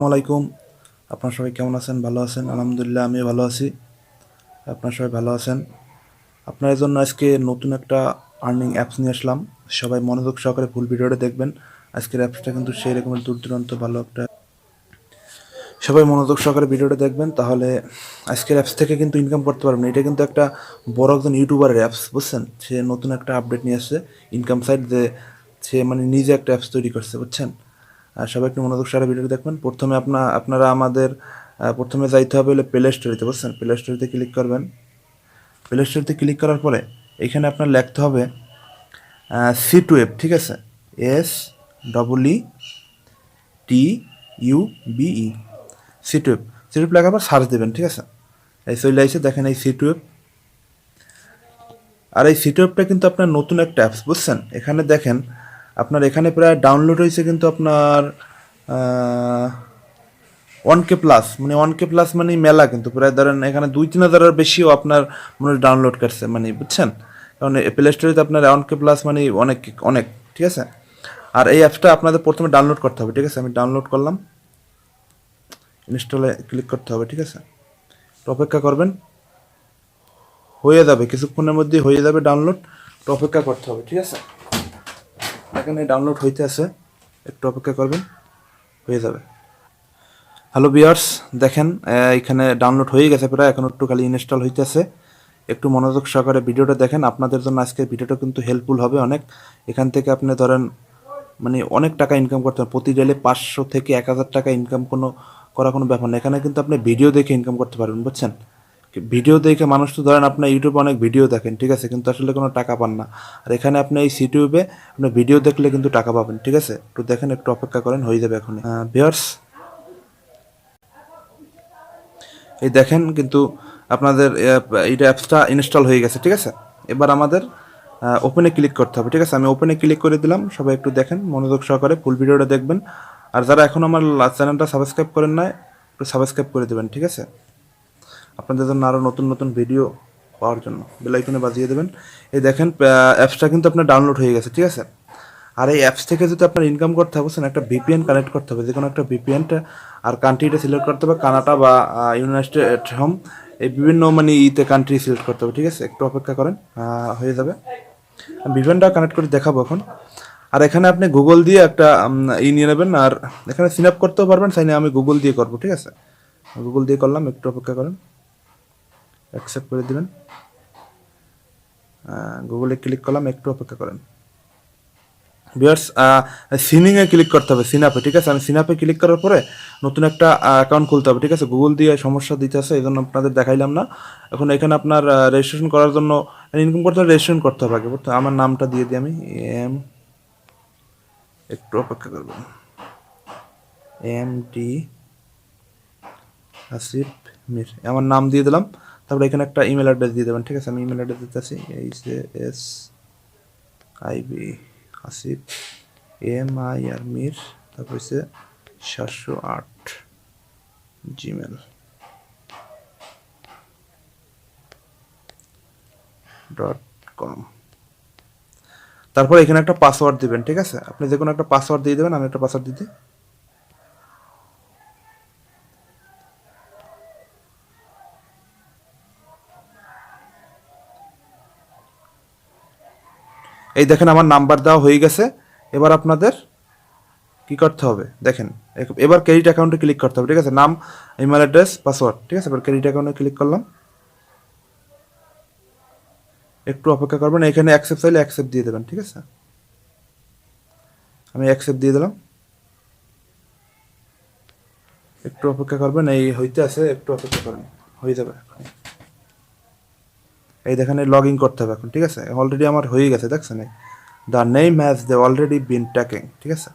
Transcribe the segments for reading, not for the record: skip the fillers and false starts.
আসসালামাইকুম। আপনারা সবাই কেমন আছেন? ভালো আছেন? আলহামদুলিল্লাহ আমি ভালো আছি। আপনারা সবাই ভালো আছেন? আপনাদের জন্য আজকে নতুন একটা আর্নিং অ্যাপস নিয়ে আসলাম। সবাই মনোযোগ সহকারে ফুল ভিডিওটা দেখবেন। আজকের অ্যাপসটা কিন্তু সেই রকমের দূর দূরান্ত ভালো একটা, সবাই মনোযোগ সহকারে ভিডিওটা দেখবেন, তাহলে আজকের অ্যাপস থেকে কিন্তু ইনকাম করতে পারবেন। এটা কিন্তু একটা বড় একজন ইউটিউবারের অ্যাপস, বুঝছেন? সে নতুন একটা আপডেট নিয়ে আসছে ইনকাম সাইট, যে সে মানে নিজে একটা অ্যাপস তৈরি করছে, বুঝছেন? আর সবাই একটু মনোযোগ সহকারে ভিডিওটা দেখবেন। প্রথমে আপনারা আমাদের প্রথমে যাইতে হবে হলে প্লে স্টোরিতে, বুঝছেন? প্লে স্টোরিতে ক্লিক করবেন। প্লে স্টোরিতে ক্লিক করার পরে এখানে আপনার লিখতে হবে SeeTube, ঠিক আছে? SEETUBE, SeeTube। SeeTube লেখার পর সার্চ দেবেন, ঠিক আছে? এই চলে আসছে, দেখেন এই SeeTube। আর এই SeeTubeটা কিন্তু আপনার নতুন একটা অ্যাপস, বুঝছেন? এখানে দেখেন আপনার এখানে প্রায় ডাউনলোড হয়েছে কিন্তু আপনার 1K+, মানে 1K+ মানে মেলা, কিন্তু প্রায় ধরেন এখানে 2-3 হাজারের বেশিও আপনার মনে হয় ডাউনলোড করছে, মানে বুঝছেন? কারণ প্লে স্টোরিতে আপনার 1K+, মানে অনেক অনেক, ঠিক আছে? আর এই অ্যাপসটা আপনাদের প্রথমে ডাউনলোড করতে হবে, ঠিক আছে? আমি ডাউনলোড করলাম, ইনস্টলে ক্লিক করতে হবে, ঠিক আছে? তো অপেক্ষা করবেন, হয়ে যাবে কিছুক্ষণের মধ্যেই হয়ে যাবে ডাউনলোড। তো অপেক্ষা করতে হবে, ঠিক আছে? এখানে ডাউনলোড হইতে আছে, একটু অপেক্ষা করবেন, হয়ে যাবে। হ্যালো ভিউয়ার্স, দেখেন এখানে ডাউনলোড হয়ে গেছে প্রায়, এখন একটু খালি ইনস্টল হইতেছে। একটু মনোযোগ সহকারে ভিডিওটা দেখেন, আপনাদের জন্য আজকের ভিডিওটা কিন্তু হেল্পফুল হবে অনেক। এখান থেকে আপনি ধরেন মানে অনেক টাকা ইনকাম করতে পারেন, প্রতি ডেলে 500 থেকে 1000 টাকা ইনকাম করা কোনো ব্যাপার না। এখানে কিন্তু আপনি ভিডিও দেখে ইনকাম করতে পারবেন, বুঝছেন? ভিডিও দেখে মানুষ তো ধরেন আপনার ইউটিউবে অনেক ভিডিও দেখেন, ঠিক আছে, কিন্তু আসলে কোনো টাকা পান না। আর এখানে আপনি এই SeeTube আপনি ভিডিও দেখলে কিন্তু টাকা পাবেন, ঠিক আছে? একটু দেখেন, একটু অপেক্ষা করেন, হয়ে যাবে এখনই। ভিউয়ার্স, এই দেখেন কিন্তু আপনাদের এইটা অ্যাপসটা ইনস্টল হয়ে গেছে, ঠিক আছে? এবার আমাদের ওপেনে ক্লিক করতে হবে, ঠিক আছে? আমি ওপেনে ক্লিক করে দিলাম। সবাই একটু দেখেন, মনোযোগ সহকারে ফুল ভিডিওটা দেখবেন। আর যারা এখন আমার চ্যানেলটা সাবস্ক্রাইব করেন না, একটু সাবস্ক্রাইব করে দেবেন, ঠিক আছে? আপনাদের জন্য আরও নতুন নতুন ভিডিও পাওয়ার জন্য বেল আইকনে বাজিয়ে দেবেন। এই দেখেন অ্যাপসটা কিন্তু আপনার ডাউনলোড হয়ে গেছে, ঠিক আছে? আর এই অ্যাপস থেকে যদি আপনার ইনকাম করতে হবে, একটা ভিপিএন কানেক্ট করতে হবে, যে কোনো একটা ভিপিএনটা। আর কান্ট্রিটা সিলেক্ট করতে হবে কানাডা বা ইউনাইটেড হোম, এই বিভিন্ন মানে কান্ট্রি সিলেক্ট করতে হবে, ঠিক আছে? একটু অপেক্ষা করেন, হয়ে যাবে। ভিপিএনটা কানেক্ট করে দেখাবো এখন। আর এখানে আপনি গুগল দিয়ে একটা নিয়ে নেবেন, আর এখানে সিন আপ করতেও পারবেন, চাইলে আমি গুগল দিয়ে করবো, ঠিক আছে? গুগল দিয়ে করলাম, একটু অপেক্ষা করেন, অ্যাকসেপ্ট করে দেবেন। গুগলে ক্লিক করলাম, একটু অপেক্ষা করেন। ভিউয়ার্স, সিনিংয়ে ক্লিক করতে হবে, সিনাপে, ঠিক আছে? আমি সিনাপে ক্লিক করার পরে নতুন একটা অ্যাকাউন্ট খুলতে হবে, ঠিক আছে? গুগল দিয়ে সমস্যা দিতে আছে, এই জন্য আপনাদের দেখাইলাম না। এখন এখানে আপনার রেজিস্ট্রেশন করার জন্য, ইনকাম করতে হলে রেজিস্ট্রেশন করতে হবে আগে। আমার নামটা দিয়ে দিই আমি, একটু অপেক্ষা করবেন, MD হাসিব মির, আমার নাম দিয়ে দিলাম। তারপরে এখানে একটা ইমেল অ্যাড্রেস দিয়ে দেবেন, ঠিক আছে? আমি ইমেল অ্যাড্রেস দিতেছি, HASIB হাসিব MIR মির, তারপর হচ্ছে 708 gmail.com। তারপর এখানে একটা পাসওয়ার্ড দিবেন, ঠিক আছে? আপনি যে কোনো একটা পাসওয়ার্ড দিয়ে দেবেন, আমি একটা পাসওয়ার্ড দিতে। এই দেখেন আমার নাম্বার দেওয়া হয়ে গেছে। এবার আপনাদের কি করতে হবে দেখেন, এবার ক্রেডিট অ্যাকাউন্টে ক্লিক করতে হবে, ঠিক আছে? নাম, ইমেল অ্যাড্রেস, পাসওয়ার্ড, ঠিক আছে? এবার ক্রেডিট অ্যাকাউন্টে ক্লিক করলাম, একটু অপেক্ষা করবেন। এখানে অ্যাকসেপ্ট চাইলে অ্যাকসেপ্ট দিয়ে দেবেন, ঠিক আছে? আমি অ্যাকসেপ্ট দিয়ে দিলাম, একটু অপেক্ষা করবেন। এই হইতে আছে, একটু অপেক্ষা করেন, হয়ে যাবে এখন। এই দেখেন লগ ইন করতে হবে এখন, ঠিক আছে? অলরেডি আমার হয়ে গেছে, দেখছেন? The name has they already been taking, ঠিক আছে?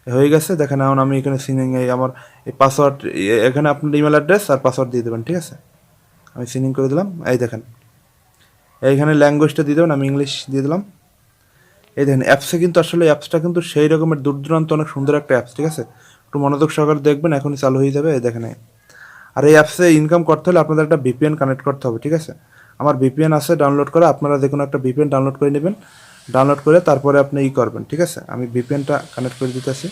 হয়ে গেছে, দেখেন এখন আমি এখানে সিনিং আমার এই পাসওয়ার্ড, এখানে আপনার ইমেল অ্যাড্রেস আর পাসওয়ার্ড দিয়ে দেবেন, ঠিক আছে? আমি সিনিং করে দিলাম। এই দেখেন এইখানে ল্যাঙ্গুয়েজটা দিয়ে দেবেন, আমি ইংলিশ দিয়ে দিলাম। এই দেখেন অ্যাপসে কিন্তু আসলে অ্যাপসটা কিন্তু সেই রকমের দূর দূরান্ত অনেক সুন্দর একটা অ্যাপস, ঠিক আছে? একটু মনোযোগ সহকারে দেখবেন, এখনই চালু হয়ে যাবে। এই দেখেন, আর এই অ্যাপসে ইনকাম করতে হলে আপনাদের একটা ভিপিএন কানেক্ট করতে হবে, ঠিক আছে? আমার ভিপিএন আছে ডাউনলোড করা, আপনারা যে কোনো একটা ভিপিএন ডাউনলোড করে নেবেন। ডাউনলোড করে তারপরে আপনি করবেন, ঠিক আছে? আমি ভিপিএনটা কানেক্ট করে দিতেছি,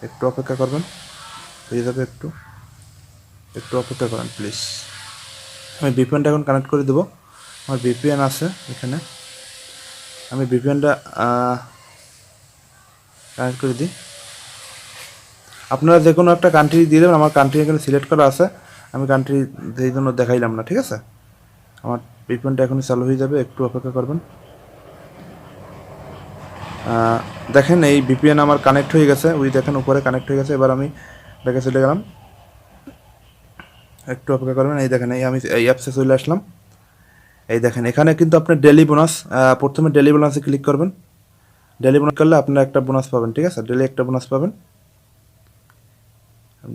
একটু অপেক্ষা করবেন। হয়ে যাবে। একটু একটু অপেক্ষা করেন প্লিজ। আমি ভিপিএনটা এখন কানেক্ট করে দেবো। আমার ভিপিএন আছে এখানে, আমি ভিপিএনটা কানেক্ট করে দিই। আপনারা যে কোনো একটা কান্ট্রি দিয়ে দেবেন, আমার কান্ট্রি এখানে সিলেক্ট করা আছে, আমি কান্ট্রি এই জন্য দেখাইলাম না, ঠিক আছে। আমার ভিপিএনটা এখনই চালু হয়ে যাবে, একটু অপেক্ষা করবেন। দেখেন এই ভিপিএন আমার কানেক্ট হয়ে গেছে, ওই দেখেন উপরে কানেক্ট হয়ে গেছে। এবার আমি ব্যাকে চলে গেলাম, একটু অপেক্ষা করবেন। এই দেখেন এই আমি এই অ্যাপসে চলে আসলাম। এই দেখেন এখানে কিন্তু আপনার ডেলি বোনাস, প্রথমে ডেলি বোনাসে ক্লিক করবেন। ডেলি বোনাস করলে আপনার একটা বোনাস পাবেন, ঠিক আছে, ডেলি একটা বোনাস পাবেন।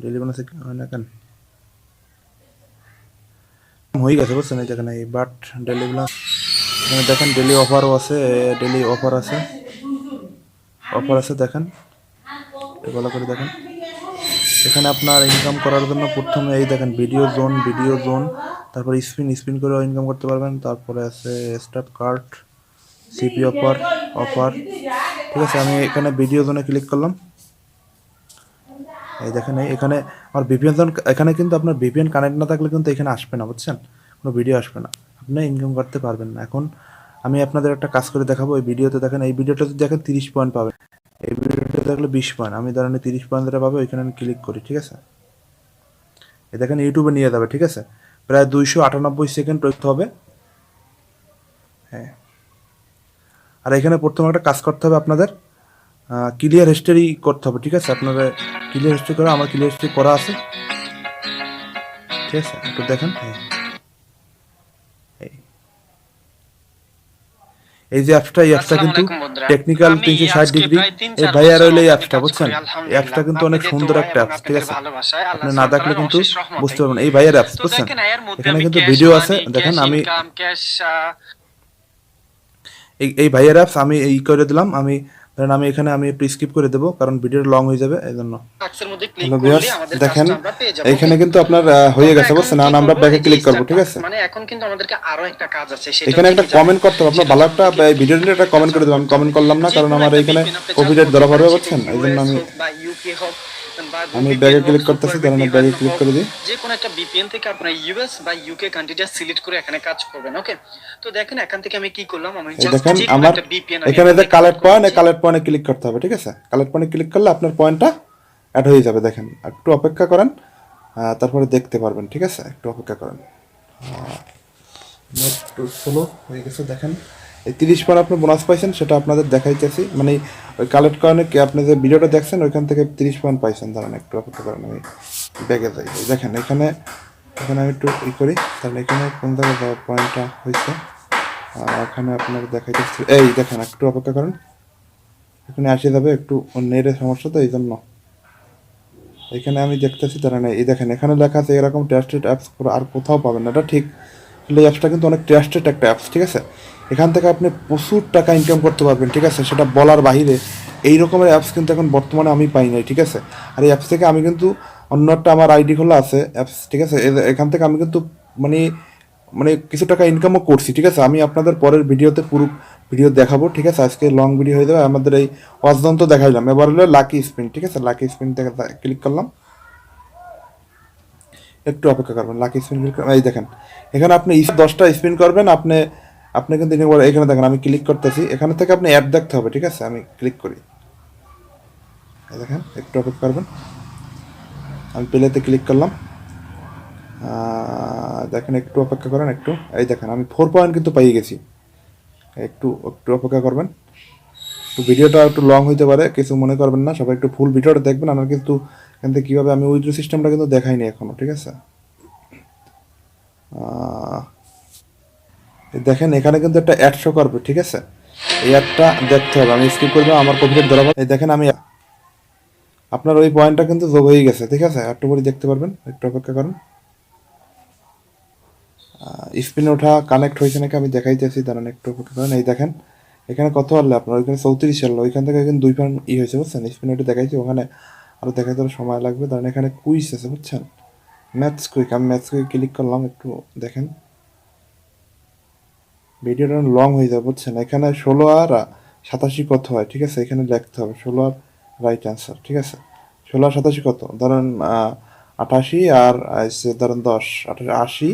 ডেলি বোনাসে হয় না কেন, হয়ে গেছে বুঝছেন। এই দেখেন এই বাট ডেলি বোনাস, এখানে দেখেন ডেলি অফারও আছে, ডেলি অফার আছে, অফার আছে দেখেন, একটু ভালো করে দেখেন। এখানে আপনার ইনকাম করার জন্য প্রথমে এই দেখেন ভিডিও জোন, ভিডিও জোন, তারপর স্পিন, স্পিন করেও ইনকাম করতে পারবেন। তারপরে আছে start card, CP offer, offer, ঠিক আছে। আমি এখানে ভিডিও জোনে ক্লিক করলাম। এই দেখেন এই এখানে আমার ভিপিএন জোন, এখানে কিন্তু আপনার ভিপিএন কানেক্ট না থাকলে কিন্তু এখানে আসবে না বুঝছেন, কোনো ভিডিও আসবে না, আপনি ইনকাম করতে পারবেন না। এখন আমি আপনাদের একটা কাজ করে দেখাবো। এই ভিডিওতে দেখেন, এই ভিডিওটা যদি দেখেন 30 পয়েন্ট পাবেন, এই ভিডিওটা দেখলে 20 পয়েন্ট, আমি ধরেন 30 পয়েন্ট যেটা পাবো এখানে আমি ক্লিক করি, ঠিক আছে। এই দেখেন ইউটিউবে নিয়ে যাবে, ঠিক আছে। প্রায় 298 সেকেন্ড করতে হবে, হ্যাঁ। আর এখানে প্রথমে একটা কাজ করতে হবে আপনাদের, ক্লিয়ার হিস্টোরি করতে হবে, ঠিক আছে। আপনারা ক্লিয়ার হিস্টোরি করা, আমার ক্লিয়ার হিস্টোরি করা আছে, ঠিক আছে। একটু দেখেন, এই যে অ্যাপসটা, এই অ্যাপসটা কিন্তু টেকনিক্যাল 360 ডিগ্রি, এই ভাইয়ার হইলে এই অ্যাপসটা বুঝছেন। এই অ্যাপসটা কিন্তু অনেক সুন্দর একটা অ্যাপস, ঠিক আছে। আপনি না দেখলে কিন্তু বুঝতে পারবেন, এই ভাইয়ার অ্যাপস বুঝছেন। এখানে কিন্তু ভিডিও আছে দেখেন, আমি এই ভাইয়ার অ্যাপস আমি এই করে দিলাম। আমি ধরেন আমি এখানে আমি একটু স্কিপ করে দেবো, কারণ ভিডিওটা লং হয়ে যাবে এই জন্য। হ্যালো ভিউয়ার্স, দেখেন এখানে কিন্তু আপনার হয়ে গেছে বুঝছেন। এখন আমরা ব্যাকে ক্লিক করব, ঠিক আছে। মানে এখন কিন্তু আমাদেরকে আরো একটা কাজ আছে, সেটা এখানে একটা কমেন্ট করতে হবে, আপনার ভালো একটা ভিডিও নিয়ে একটা কমেন্ট করে দেবেন। আমি কমেন্ট করলাম না, কারণ আমার এখানে কপিরাইট ধরা পড়বে বুঝছেন, এই জন্য আমি ব্যাকে ক্লিক করতেছি, কারণ ব্যাকে ক্লিক করে দিই। যে কোনো একটা ভিপিএন থেকে আপনারা ইউএস বা ইউকে কান্ট্রিটা সিলেক্ট করে এখানে কাজ করবেন, ওকে। তো দেখেন এখান থেকে আমি কি করলাম, আমি জাস্ট দেখেন আমার এখানে যে কালেক্ট পয়েন্ট, এই কালেক্ট পয়েন্টে ক্লিক করতে হবে, ঠিক আছে। কালেক্ট পয়েন্টে ক্লিক করলে আপনার পয়েন্টটা অ্যাড হয়ে যাবে। দেখেন একটু অপেক্ষা করেন, তারপরে দেখতে পারবেন, ঠিক আছে। একটু অপেক্ষা করেন, একটু স্লো হয়ে গেছে। দেখেন এই 30 পয়েন্ট আপনি বোনাস পাইছেন, সেটা আপনাদের দেখাইতেছি। মানে ওই কালেক্ট কয়েনে কি আপনি যে ভিডিওটা দেখছেন ওইখান থেকে 30 পয়েন্ট পাইছেন। ধরেন একটু অপেক্ষা করেন, আমি ব্যাগে যাই। দেখেন এখানে, এখানে আমি একটু করি, তাহলে এখানে কোন জায়গায় পয়েন্টটা হয়েছে এখানে আপনার দেখাইতেছি। এই দেখেন একটু অপেক্ষা করেন, এখানে আসে যাবে। একটু নেটের সমস্যা তো এই জন্য। এখানে আমি দেখতেছি, তারা নেই। এই দেখেন এখানে লেখা আছে এরকম ট্রাস্টেড অ্যাপস আর কোথাও পাবেন না, এটা ঠিক। আসলে এই অ্যাপসটা কিন্তু অনেক ট্রাস্টেড একটা অ্যাপস, ঠিক আছে। এখান থেকে আপনি প্রচুর টাকা ইনকাম করতে পারবেন, ঠিক আছে, সেটা বলার বাহিরে। এই রকমের অ্যাপস কিন্তু এখন বর্তমানে আমি পাই নাই, ঠিক আছে। আর এই অ্যাপস থেকে আমি কিন্তু অন্য একটা আমার আইডি খোলা আছে অ্যাপস, ঠিক আছে। এখান থেকে আমি কিন্তু মানে মানে কিছু টাকা ইনকামও করছি, ঠিক আছে। আমি আপনাদের পরের ভিডিওতে পুরো ভিডিও দেখাবো, ঠিক আছে। আজকে লং ভিডিও হয়ে যাবে। আমাদের এই অজদন্ত দেখাইলাম, এবার হলো লাকি স্পিন, ঠিক আছে। লাকি স্পিন থেকে ক্লিক করলাম, একটু অপেক্ষা করবেন। লাকি স্পিন ক্লিক, এই দেখেন এখানে আপনি 10টা স্পিন করবেন, আপনি আপনি কিন্তু এখানে দেখেন আমি ক্লিক করতেছি, এখানে থেকে আপনি অ্যাড দেখতে হবে, ঠিক আছে। আমি ক্লিক করি, এই দেখেন একটু অপেক্ষা করবেন। আমি প্লেতে ক্লিক করলাম, দেখেন একটু অপেক্ষা করেন একটু। এই দেখেন আমি 4 পয়েন্ট কিন্তু পাইয়ে গেছি। একটু একটু অপেক্ষা করবেন, একটু ভিডিওটা একটু লং হইতে পারে, কিছু মনে করবেন না, সবাই একটু ফুল ভিডিওটা দেখবেন। আমার কিন্তু এখান থেকে কীভাবে আমি উইথড্র সিস্টেমটা কিন্তু দেখাইনি এখনও, ঠিক আছে। দেখেন এখানে কিন্তু একটা অ্যাড শো করবে, ঠিক আছে। এই অ্যাডটা দেখতে হবে, আমি স্কিপ করবো, আমার কপিরাইট ধরা পড়বে। এই দেখেন আমি আপনার ওই পয়েন্টটা কিন্তু যোগ হয়ে গেছে, ঠিক আছে। একটু করে দেখতে পারবেন, একটু অপেক্ষা করুন। স্পিনে ওঠা কানেক্ট হয়েছে নাকি আমি দেখাইতেছি, দাঁড়ান একটু অপেক্ষা করেন। এই দেখেন এখানে কত হলো আপনার, ওইখানে 34 হলো, ওইখান থেকে কিন্তু 2 পয়েন্ট হয়েছে বুঝছেন। স্পিনে ওটা দেখাইছি, ওখানে আরও দেখাইতে সময় লাগবে। দাঁড়ান এখানে কুইজ আছে বুঝছেন, ম্যাথস কুইক। আমি ম্যাথস কুইক ক্লিক করলাম, একটু দেখেন ভিডিওটা লং হয়ে যাবে বুঝছেন। এখানে 16 আর 87 কত হয়, ঠিক আছে। এখানে লিখতে হবে 16 আর রাইট অ্যান্সার, ঠিক আছে। 16 আর 87 কত, ধরেন 88 আর ধরেন 10, 80,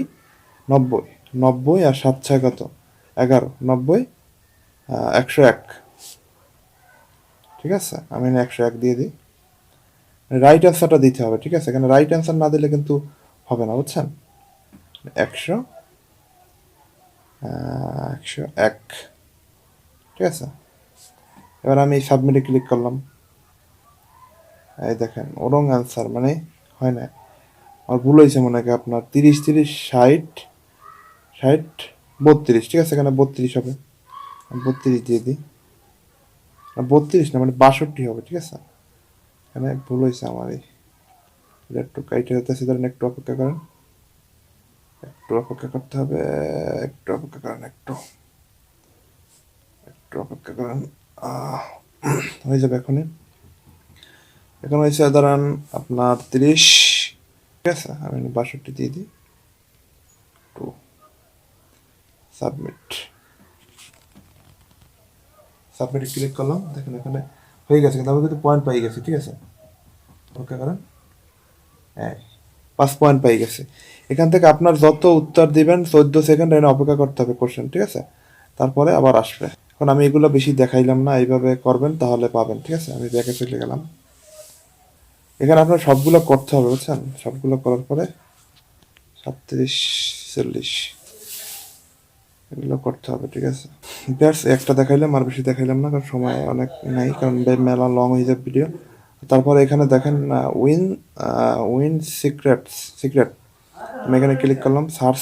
90, 90 আর 7 6 কত, 11, 90, 101। ঠিক আছে, আমি 101 দিয়ে দিই। রাইট অ্যান্সারটা দিতে হবে, ঠিক আছে, এখানে রাইট অ্যান্সার না দিলে কিন্তু হবে না, বুঝছেন। 101, ঠিক আছে। এবার আমি সাবমিটে ক্লিক করলাম, এই দেখেন রং অ্যান্সার, মানে হয় না, আর ভুল হয়েছে মনে হয় আপনার 30 30 60 60 32, ঠিক আছে, এখানে 32 হবে, 32 দিয়ে দিই। 32 না, মানে 62 হবে, ঠিক আছে, এখানে ভুল হয়েছে আমার। এটা একটু কাইটে যেতেছি, ধরেন একটু অপেক্ষা করেন, একটু অপেক্ষা করতে হবে, একটু অপেক্ষা করেন, একটু একটু অপেক্ষা করেন, হয়ে যাবে এখনই। এখন হয়েছে ধরেন আপনার 30, ঠিক আছে, আমি 62 দিয়ে দিই, টু সাবমিট। সাবমিটে ক্লিক করলাম, দেখেন এখানে হয়ে গেছে, কিন্তু আমি কিন্তু পয়েন্ট পাই গেছি, ঠিক আছে, ওকে করেন, হ্যাঁ 5 পয়েন্ট পাই গেছে। এখান থেকে আপনার যত উত্তর দিবেন 14 সেকেন্ড এনে অপেক্ষা করতে হবে কোশ্চেন, ঠিক আছে, তারপরে আবার আসবে। এখন আমি এগুলো বেশি দেখাইলাম না, এইভাবে করবেন তাহলে পাবেন, ঠিক আছে। আমি ব্যাকে চলে গেলাম, এখানে আপনার সবগুলো করতে হবে, বুঝছেন, সবগুলো করার পরে 37 40 এগুলো করতে হবে, ঠিক আছে। ব্যাস একটা দেখাইলাম, আর বেশি দেখাইলাম না, কারণ সময় অনেক নাই, কারণ মেলা লং হয়ে যাবে ভিডিও। তারপরে এখানে দেখেন উইন উইন সিক্রেট, আমি এখানে ক্লিক করলাম, সার্চ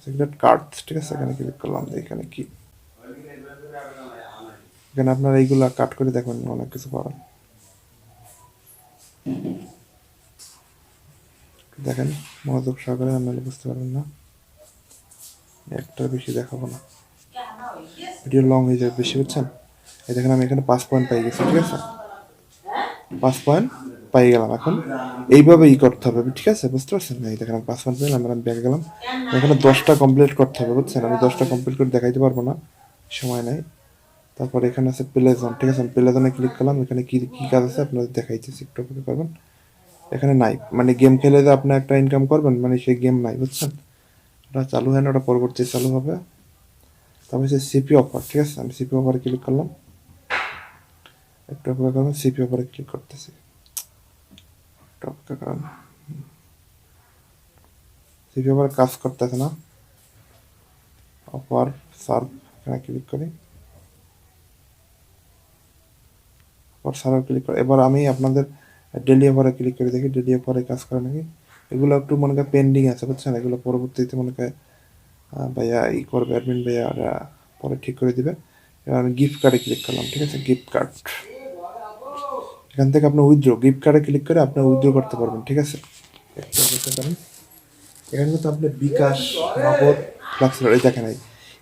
সিক্রেট কার্ডস, ঠিক আছে, এখানে ক্লিক করলাম, এখানে কি, এখানে আপনার এইগুলা কাট করে দেখুন, অনেক কিছু পাবেন, দেখেন মনোযোগ সহকারে, আপনারা বুঝতে পারবেন না, একটা বেশি দেখাবো না, ভিডিও লং হয়ে যাবে বেশি, বুঝছেন। এই দেখেন আমি এখানে 5 পয়েন্ট পাই গেছি, ঠিক আছে, 5 পয়েন্ট পাই গেলাম। এখন এইভাবে করতে হবে, ঠিক আছে, বুঝতে পারছেন। এই দেখেন 5 পয়েন্ট পেলাম, আমি ব্যাকে গেলাম, এখানে 10টা কমপ্লিট করতে হবে, বুঝছেন। আমি 10টা কমপ্লিট করে দেখাইতে পারবো না, সময় নাই। তারপর এখানে আছে প্লেজন, ঠিক আছে, প্লেজনে ক্লিক করলাম, এখানে কি কি কাজ আছে আপনাদের দেখাইতেছি, একটু অপেক্ষা করবেন। এখানে নাই, মানে গেম খেলে যে আপনি একটা ইনকাম করবেন, মানে সেই গেম নাই, বুঝছেন, ওটা চালু হয় না, ওটা পরবর্তী চালু হবে। তারপর হচ্ছে সিপি অফার, ঠিক আছে, আমি সিপি অফারে ক্লিক করলাম, একটু অপেক্ষা করবেন, সিপি অফারে ক্লিক করতেছি, একটু অপেক্ষা করেন, সিপি অফারে কাজ করতেছে না, অফার সার্ভ, এখানে ক্লিক করি, অফার সার্ভ ক্লিক করে এবার আমি আপনাদের ডেলি অফারে ক্লিক করে দেখি, ডেলি অফারে কাজ করে নাকি। এগুলো একটু মনে করেন পেন্ডিং আছে, বুঝছেন, এগুলো পরবর্তীতে মনে করেন ভাইয়া করবে, অ্যাডমিন ভাইয়া পরে ঠিক করে দিবে। এবার আমি গিফট কার্ডে ক্লিক করলাম, ঠিক আছে, গিফট কার্ড, এখান থেকে আপনি উইথড্র, গিফট কার্ডে ক্লিক করে আপনি উইথড্র করতে পারবেন, ঠিক আছে। একটু অপেক্ষা করেন, এখানে কিন্তু আপনি বিকাশ, নগদ, ফ্লাক্সিলোড, এই দেখেন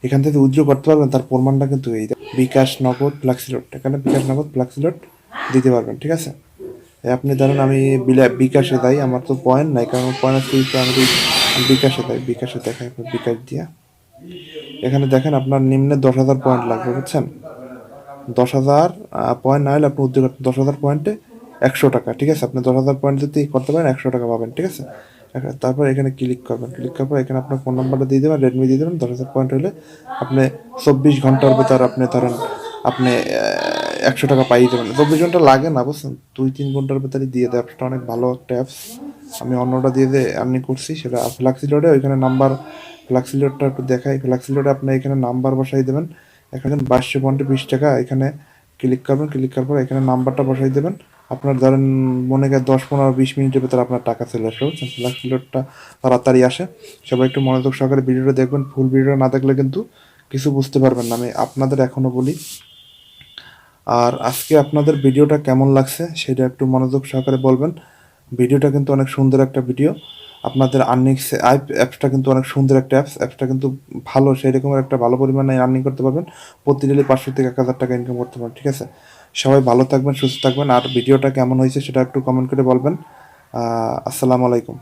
এখান থেকে উইথড্র করতে পারবেন, তার প্রমাণটা কিন্তু এই বিকাশ, নগদ, ফ্লাক্সিলোড, এখানে বিকাশ, নগদ, ফ্লাক্সিলোড দিতে পারবেন, ঠিক আছে। আপনি ধরেন আমি বিকাশে দেয়, আমার তো পয়েন্ট নাই, কারণ পয়েন্ট আছে, আমি বিকাশে দেয়, বিকাশে দেখায়, আপনার বিকাশ দিয়া এখানে দেখেন আপনার নিম্নে 10,000 পয়েন্ট লাগবে, বুঝছেন। 10,000 পয়েন্ট না হলে আপনি উদ্যোগ 10,000 পয়েন্টে 100 টাকা, ঠিক আছে, আপনি 10,000 পয়েন্ট যদি করতে পারেন 100 টাকা পাবেন, ঠিক আছে। তারপর এখানে ক্লিক করবেন, ক্লিক করার পর এখানে আপনার ফোন নাম্বারটা দিয়ে দেবেন, রেডমি দিয়ে দেবেন। 10,000 পয়েন্ট হলে আপনি 24 ঘন্টার ভেতর আপনি ধরেন আপনি 100 টাকা পাই দেবেন। 24 ঘন্টা লাগে না, বুঝছেন, 2-3 ঘন্টার ভেতরে দিয়ে দেয়। অ্যাপসটা অনেক ভালো একটা অ্যাপস, আমি অন্যটা দিয়ে আর্নি করছি, সেটা ফ্লাক্সিলোডে, ওইখানে নাম্বার, ফ্লাক্সিলোডটা একটু দেখাই, ফ্লাক্সিলোডে আপনি এখানে নাম্বার বসাই দেবেন, এখানে 2200 পয়েন্টে 20 টাকা, এখানে ক্লিক করবেন, ক্লিক করার পর এখানে নাম্বারটা বসাই দেবেন। আপনার ধরেন মনে করেন 10-15-20 মিনিটের ভেতরে আপনার টাকা চলে আসবে, বুঝছেন। ফ্লাক্সিলোডটা তাড়াতাড়ি আসে, সবাই একটু মনোযোগ সহকারে ভিডিওটা দেখবেন, ফুল ভিডিও না দেখলে কিন্তু কিছু বুঝতে পারবেন না, আমি আপনাদের এখনও বলি। আর আজকে আপনাদের ভিডিওটা কেমন লাগছে সেটা একটু মনোযোগ সহকারে বলবেন। ভিডিওটা কিন্তু অনেক সুন্দর একটা ভিডিও, আপনাদের আর্নিং অ্যাপসটা কিন্তু অনেক সুন্দর একটা অ্যাপসটা কিন্তু ভালো, সেই রকমের একটা ভালো পরিমাণে আর্নিং করতে পারবেন, প্রতি ডেলি 500 থেকে 1,000 টাকা ইনকাম করতে পারবেন, ঠিক আছে। সবাই ভালো থাকবেন, সুস্থ থাকবেন, আর ভিডিওটা কেমন হয়েছে সেটা একটু কমেন্ট করে বলবেন। আসসালামু আলাইকুম।